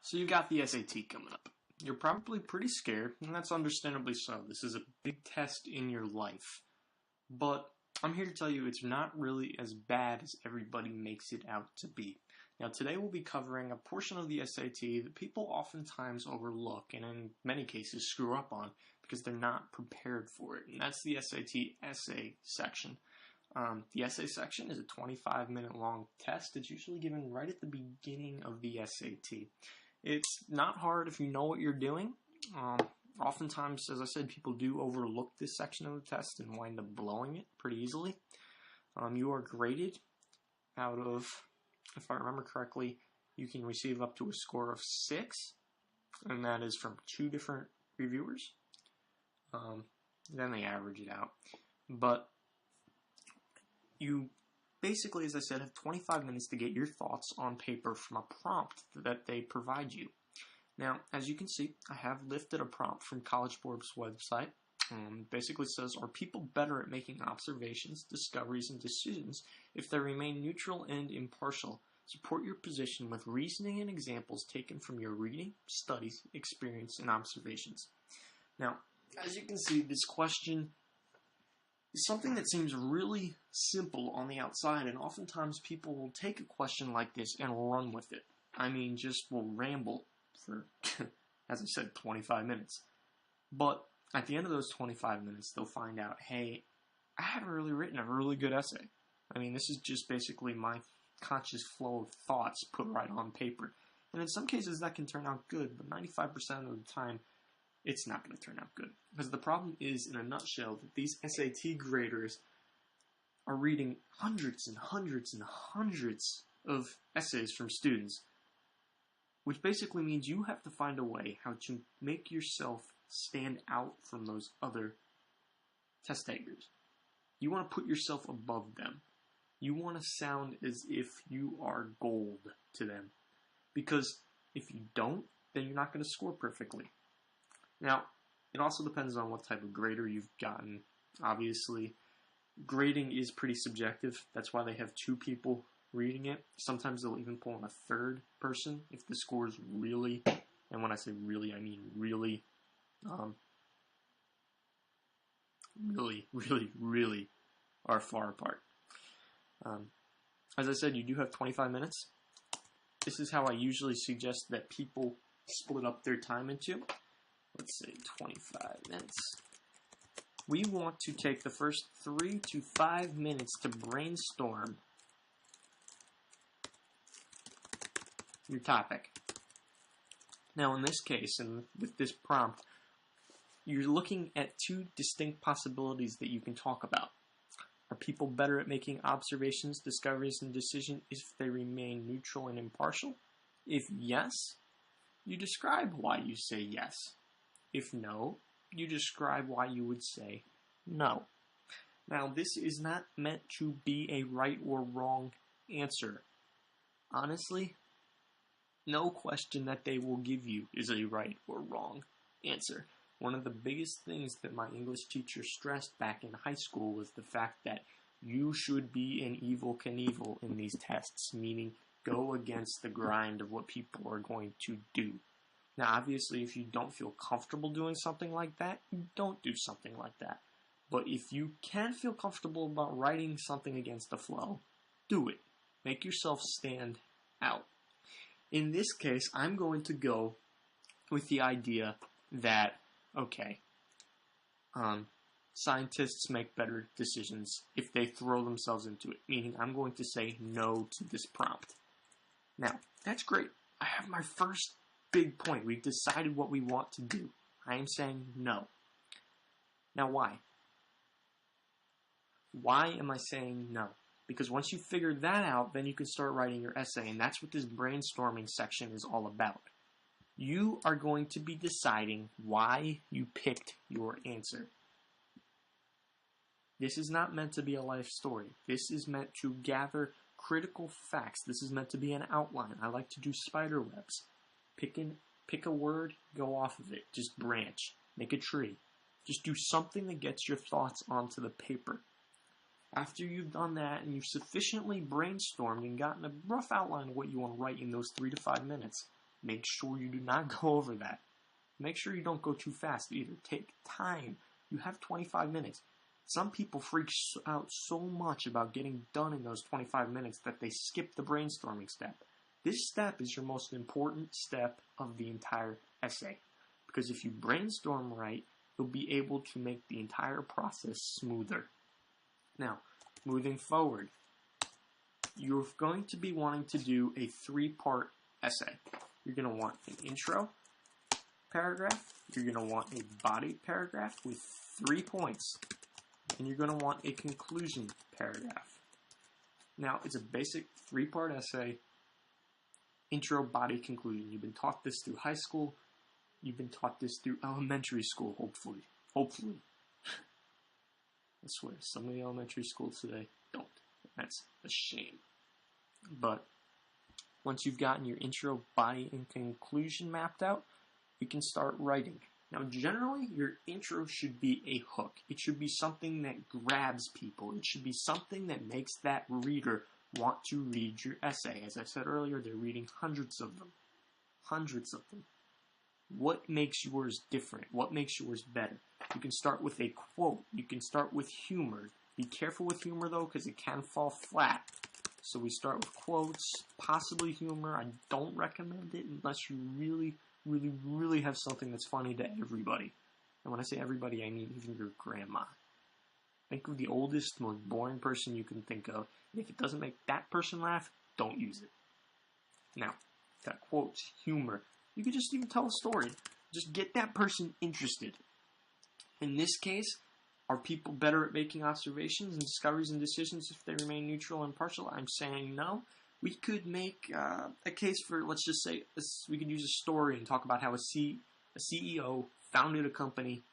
So you got the SAT coming up. You're probably pretty scared, and that's understandably so. This is a big test in your life. But I'm here to tell you it's not really as bad as everybody makes it out to be. Now today we'll be covering a portion of the SAT that people oftentimes overlook and in many cases screw up on because they're not prepared for it. And that's the SAT essay section. The essay section is a 25-minute long test. It's usually given right at the beginning of the SAT. It's not hard if you know what you're doing. Oftentimes, as I said, people do overlook this section of the test and wind up blowing it pretty easily. You are graded out of, if I remember correctly, you can receive up to a score of 6, and that is from 2 different reviewers. Then they average it out. But you basically, as I said, have 25 minutes to get your thoughts on paper from a prompt that they provide you. Now, as you can see, I have lifted a prompt from College Board's website. Basically says, are people better at making observations, discoveries, and decisions if they remain neutral and impartial? Support your position with reasoning and examples taken from your reading, studies, experience, and observations. Now, as you can see, this question is something that seems really simple on the outside, and oftentimes people will take a question like this and run with it. I mean, just will ramble for, as I said, 25 minutes. But at the end of those 25 minutes, they'll find out, hey, I haven't really written a really good essay. I mean, this is just basically my conscious flow of thoughts put right on paper. And in some cases, that can turn out good, but 95% of the time, it's not going to turn out good. Because the problem is, in a nutshell, that these SAT graders are reading hundreds and hundreds and hundreds of essays from students, which basically means you have to find a way how to make yourself stand out from those other test takers. You want to put yourself above them. You want to sound as if you are gold to them. Because if you don't, then you're not going to score perfectly. Now, it also depends on what type of grader you've gotten. Obviously, grading is pretty subjective. That's why they have 2 people reading it. Sometimes they'll even pull in a 3rd person if the scores really, and when I say really, I mean really, really are far apart. As I said, you do have 25 minutes. This is how I usually suggest that people split up their time into. Let's say 25 minutes. We want to take the first 3 to 5 minutes to brainstorm your topic. Now in this case, and with this prompt, you're looking at 2 distinct possibilities that you can talk about. Are people better at making observations, discoveries, and decisions if they remain neutral and impartial? If yes, you describe why you say yes. If no, you describe why you would say no. Now, this is not meant to be a right or wrong answer. Honestly, no question that they will give you is a right or wrong answer. One of the biggest things that my English teacher stressed back in high school was the fact that you should be an Evel Knievel in these tests, meaning go against the grind of what people are going to do. Now, obviously, if you don't feel comfortable doing something like that, you don't do something like that. But if you can feel comfortable about writing something against the flow, do it. Make yourself stand out. In this case, I'm going to go with the idea that, okay, scientists make better decisions if they throw themselves into it, meaning I'm going to say no to this prompt. Now, that's great. I have my first big point. We've decided what we want to do. I am saying no. Now why? Why am I saying no? Because once you figure that out, then you can start writing your essay, and that's what this brainstorming section is all about. You are going to be deciding why you picked your answer. This is not meant to be a life story. This is meant to gather critical facts. This is meant to be an outline. I like to do spider webs. Pick a word, go off of it. Just branch. Make a tree. Just do something that gets your thoughts onto the paper. After you've done that and you've sufficiently brainstormed and gotten a rough outline of what you want to write in those 3 to 5 minutes, Make sure you do not go over that. Make sure you don't go too fast either. Take time. You have 25 minutes. Some people freak out so much about getting done in those 25 minutes that they skip the brainstorming step. This step is your most important step of the entire essay. Because if you brainstorm right, you'll be able to make the entire process smoother. Now, moving forward, you're going to be wanting to do a 3-part essay. You're going to want an intro paragraph, you're going to want a body paragraph with 3 points, and you're going to want a conclusion paragraph. Now, it's a basic 3-part essay, intro, body, conclusion. You've been taught this through high school. You've been taught this through elementary school, hopefully. Hopefully. I swear, some of the elementary schools today don't. That's a shame. But once you've gotten your intro, body, and conclusion mapped out, you can start writing. Now, generally, your intro should be a hook. It should be something that grabs people. It should be something that makes that reader want to read your essay. As I said earlier, they're reading hundreds of them. Hundreds of them. What makes yours different? What makes yours better? You can start with a quote. You can start with humor. Be careful with humor, though, because it can fall flat. So we start with quotes, possibly humor. I don't recommend it unless you really have something that's funny to everybody. And when I say everybody, I mean even your grandma. Think of the oldest, most boring person you can think of. And if it doesn't make that person laugh, don't use it. Now, got quotes, humor. You could just even tell a story. Just get that person interested. In this case, are people better at making observations and discoveries and decisions if they remain neutral and impartial? I'm saying no. We could make a case for, let's just say, we could use a story and talk about how a CEO founded a company,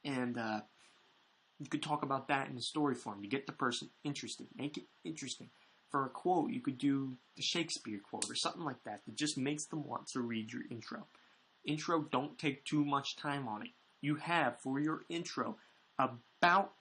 and you could talk about that in the story form to get the person interested. Make it interesting. For a quote, you could do the Shakespeare quote or something like that just makes them want to read your intro. Intro, don't take too much time on it. You have, for your intro, about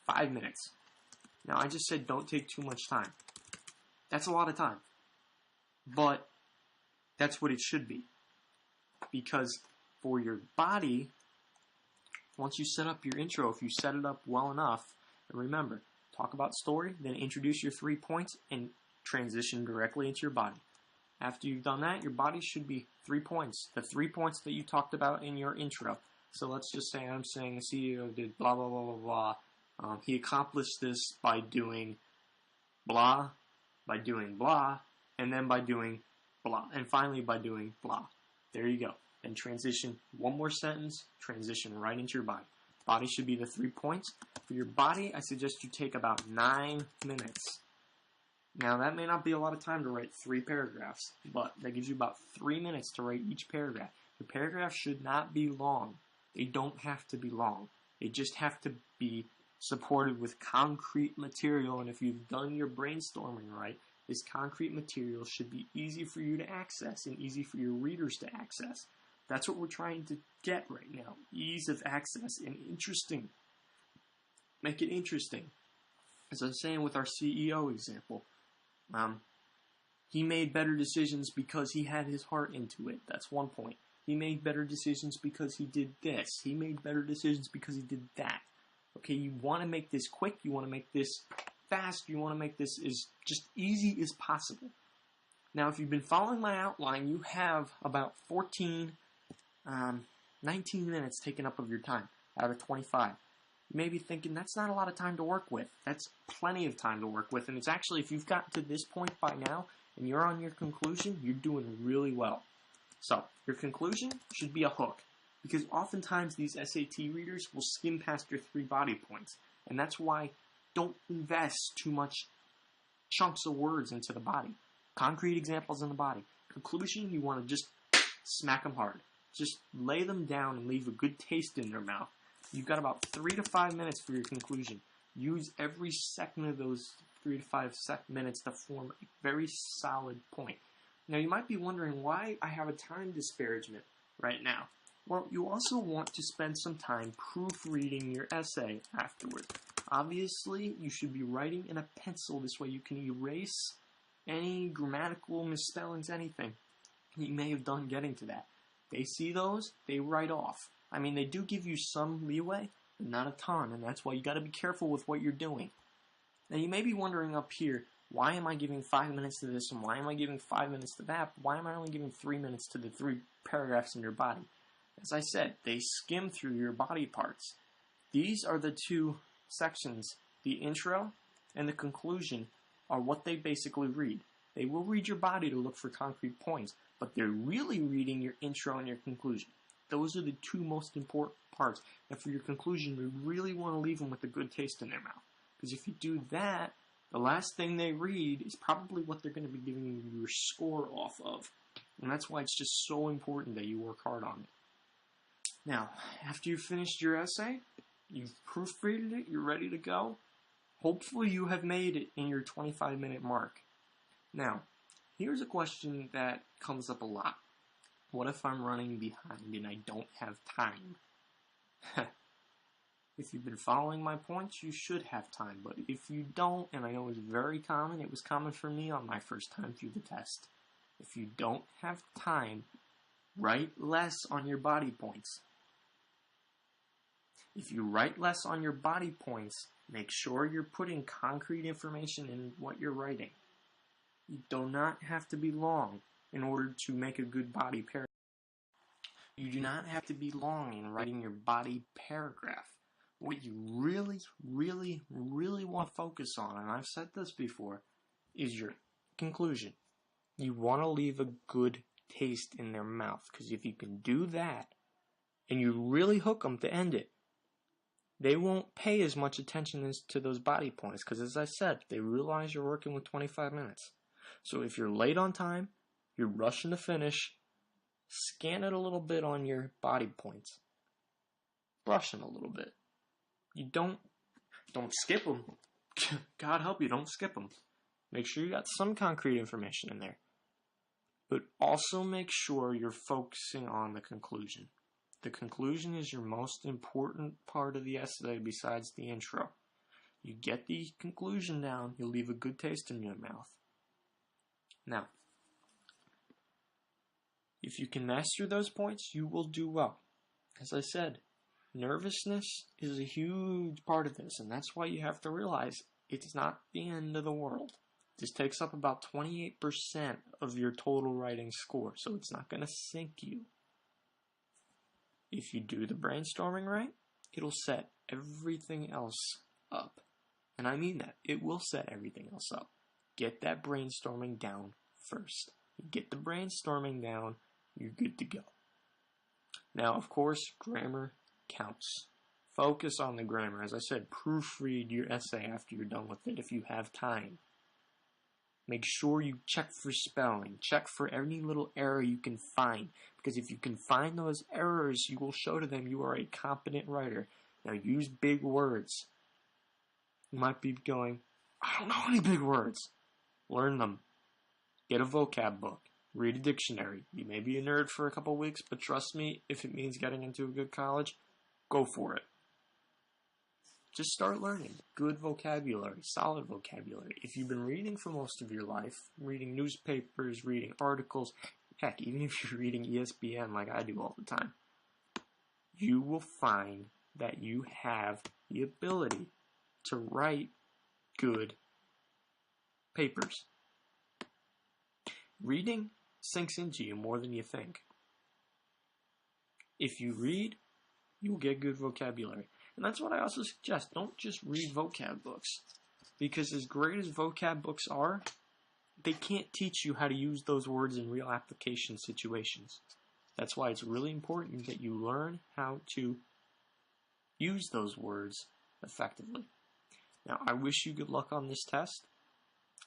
5 minutes. Now, I just said don't take too much time. That's a lot of time. But that's what it should be. Because for your body, once you set up your intro, if you set it up well enough, and remember, talk about story, then introduce your 3 points, and transition directly into your body. After you've done that, your body should be 3 points. The 3 points that you talked about in your intro. So let's just say I'm saying the CEO did blah, blah, blah, blah, blah. He accomplished this by doing blah, and then by doing blah, and finally by doing blah. There you go. Then transition one more sentence, transition right into your body. Body should be the 3 points. For your body, I suggest you take about 9 minutes. Now, that may not be a lot of time to write 3 paragraphs, but that gives you about 3 minutes to write each paragraph. The paragraphs should not be long. They don't have to be long. They just have to be supported with concrete material, and if you've done your brainstorming right, this concrete material should be easy for you to access and easy for your readers to access. That's what we're trying to get right now. Ease of access and interesting. Make it interesting. As I was saying with our CEO example, he made better decisions because he had his heart into it. That's one point. He made better decisions because he did this. He made better decisions because he did that. Okay, you want to make this quick. You want to make this fast. You want to make this as just easy as possible. Now, if you've been following my outline, you have about 19 minutes taken up of your time out of 25. You may be thinking, that's not a lot of time to work with. That's plenty of time to work with. And it's actually, if you've gotten to this point by now and you're on your conclusion, you're doing really well. So, your conclusion should be a hook. Because oftentimes these SAT readers will skim past your 3 body points. And that's why don't invest too much chunks of words into the body. Concrete examples in the body. Conclusion, you want to just smack them hard. Just lay them down and leave a good taste in their mouth. You've got about 3 to 5 minutes for your conclusion. Use every second of those 3 to 5 minutes to form a very solid point. Now, you might be wondering why I have a time disparagement right now. Well, you also want to spend some time proofreading your essay afterward. Obviously, you should be writing in a pencil. This way you can erase any grammatical misspellings, anything. you may have done getting to that. They see those, they write off. I mean, they do give you some leeway, but not a ton, and that's why you got to be careful with what you're doing. Now, you may be wondering up here, why am I giving 5 minutes to this, and why am I giving 5 minutes to that? Why am I only giving 3 minutes to the 3 paragraphs in your body? As I said, they skim through your body parts. These are the 2 sections. The intro and the conclusion are what they basically read. They will read your body to look for concrete points, but they're really reading your intro and your conclusion. Those are the 2 most important parts. And for your conclusion, you really want to leave them with a good taste in their mouth. Because if you do that, the last thing they read is probably what they're going to be giving you your score off of. And that's why it's just so important that you work hard on it. Now, after you've finished your essay, you've proofreaded it, you're ready to go, hopefully you have made it in your 25-minute mark. Now, here's a question that comes up a lot. What if I'm running behind and I don't have time? If you've been following my points, you should have time. But if you don't, and I know it's very common, it was common for me on my first time through the test. If you don't have time, write less on your body points. If you write less on your body points, make sure you're putting concrete information in what you're writing. You do not have to be long in order to make a good body paragraph. You do not have to be long in writing your body paragraph. What you really, really, really want to focus on, and I've said this before, is your conclusion. You want to leave a good taste in their mouth, because if you can do that, and you really hook them to end it, they won't pay as much attention as to those body points, because as I said, they realize you're working with 25 minutes. So if you're late on time, you're rushing to finish, scan it a little bit on your body points. Brush them a little bit. You don't skip them. God help you, don't skip them. Make sure you got some concrete information in there. But also make sure you're focusing on the conclusion. The conclusion is your most important part of the essay besides the intro. You get the conclusion down, you'll leave a good taste in your mouth. Now, if you can master those points, you will do well. As I said, nervousness is a huge part of this, and that's why you have to realize it's not the end of the world. This takes up about 28% of your total writing score, so it's not going to sink you. If you do the brainstorming right, it'll set everything else up. And I mean that. It will set everything else up. Get that brainstorming down first. You get the brainstorming down, you're good to go. Now, of course, grammar counts. Focus on the grammar. As I said, proofread your essay after you're done with it if you have time. Make sure you check for spelling. Check for any little error you can find. Because if you can find those errors, you will show to them you are a competent writer. Now use big words. You might be going, I don't know any big words. Learn them. Get a vocab book. Read a dictionary. You may be a nerd for a couple weeks, but trust me, if it means getting into a good college, go for it. Just start learning good vocabulary, solid vocabulary. If you've been reading for most of your life, reading newspapers, reading articles, heck, even if you're reading ESPN like I do all the time, you will find that you have the ability to write good papers. Reading sinks into you more than you think. If you read, you'll get good vocabulary. And that's what I also suggest. Don't just read vocab books. Because as great as vocab books are, they can't teach you how to use those words in real application situations. That's why it's really important that you learn how to use those words effectively. Now, I wish you good luck on this test.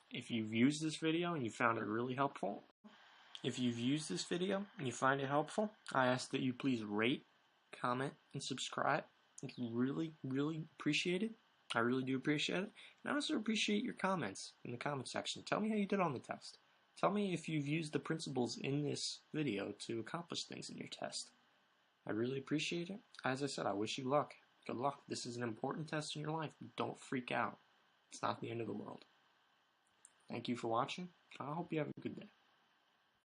If you've used this video and you found it really helpful, I ask that you please rate, comment, and subscribe. It's really, really appreciated. I really do appreciate it. And I also appreciate your comments in the comment section. Tell me how you did on the test. Tell me if you've used the principles in this video to accomplish things in your test. I really appreciate it. As I said, I wish you luck. Good luck. This is an important test in your life. Don't freak out. It's not the end of the world. Thank you for watching. I hope you have a good day.